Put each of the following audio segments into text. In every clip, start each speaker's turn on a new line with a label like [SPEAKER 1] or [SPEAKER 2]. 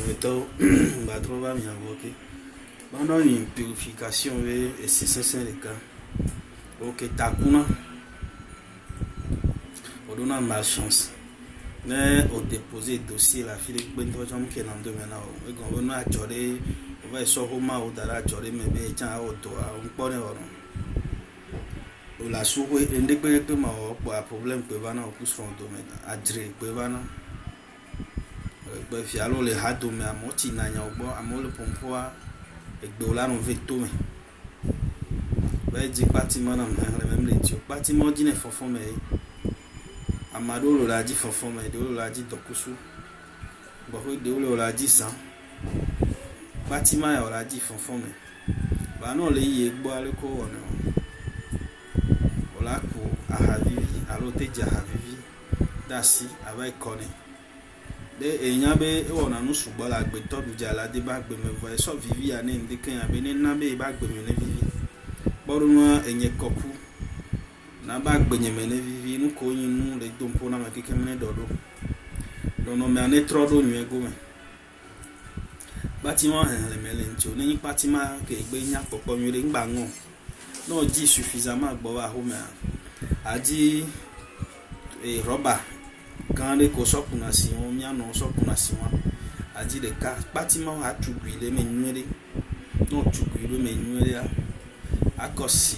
[SPEAKER 1] Então, va trovar minha boca. Pendant une purification et c'est sincère le cas. Ok, takuna. On donne malchance. Mais au déposer dossier la fille de Bento Jam qui est en demain. Et quand on a jolé, on va sur Roma ou Dara jolé, mais bien tiens auto à un point de la soupe et indépendamment pour un problème que va au plus fond domaine. Adré, que va na. Fi alo le hado me amoti na nya ogbo amole pompoa egbe ola no veto me be ji pati mana me le memle ti o pati mo di ne fofon me amado lo la di fofon me de lo la di dokusu bo ko de lo la di san pati ma ya la di fofon me ba no le yi egbo ale ko wona ola ko ahavivi alo teja ahavivi dasi aba ikone de enyabe wona no sugbon la gbe to duja la de ba gbe me vo so vivi ani ndi kan abe ni na be ba gbe me ne vivi boru no enye koku na ba gbe nye me ne vivi nu ko yin nu le dompo na ma keke me dodo dono me ane trodo nyu ego me bâtiment hen le mele nti o ni bâtiment ke gbe nya popo nyu le ngba ngo no di suffisamment gbo wa ho me adi e roba quand les consommation mia non sokunation a dit les cas bâtiment a tout brûlé mais nuéré non tout brûlé mais nuéré a cossi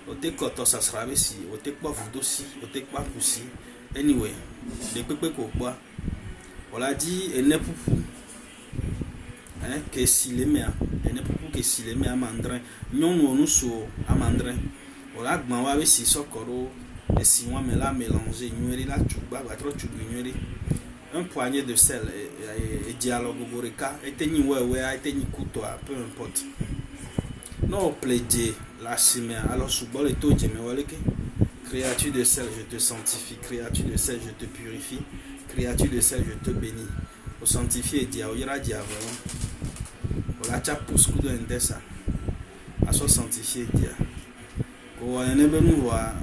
[SPEAKER 1] au te koto ça sera si au te pas vous dossier au te pas poussi anyway les pepe ko bois on l'a dit et ne poupou hein que si les mea et ne poupou que si les mea mandrin non nous so amandrin on l'a gban wa si sokoro. Et si moi me la mélanger nueri la tuba va trop tu nueri un poignet de sel et dialogue goreka et teni wewe a teni couteau peu importe non plaider la semaine alors sous bol et tout je me vois que créature de sel je te sanctifie créature de sel je te purifie créature de sel je te bénis au sanctifier dia o ira dia vraiment la cha pousse coup de ndesa à so sanctifier dia ko ene be nu wa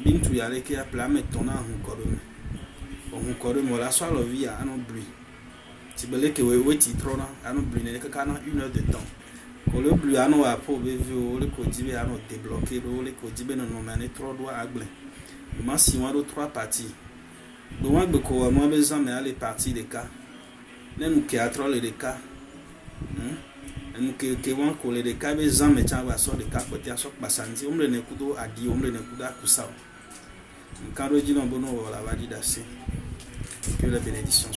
[SPEAKER 1] bintu ya leke ya pla metona hu korome la so lo via ano bri ti beleke we ti trona ano bri ne ka kana 1 heure de temps ko le bri ano wa po be vi o le ko jibe ano débloquer o le ko jibe no mane tro do agble ma si wa do 3 parties do wa be ko mo be zame ale partie de cas nenu ke atro le de cas en que wan ko le de cas be zame cha wa so de cas ko ti aso pasanti omle ne kudo adi omle ne kuda kusa. Quand le dit non bon, on va dire que la bénédiction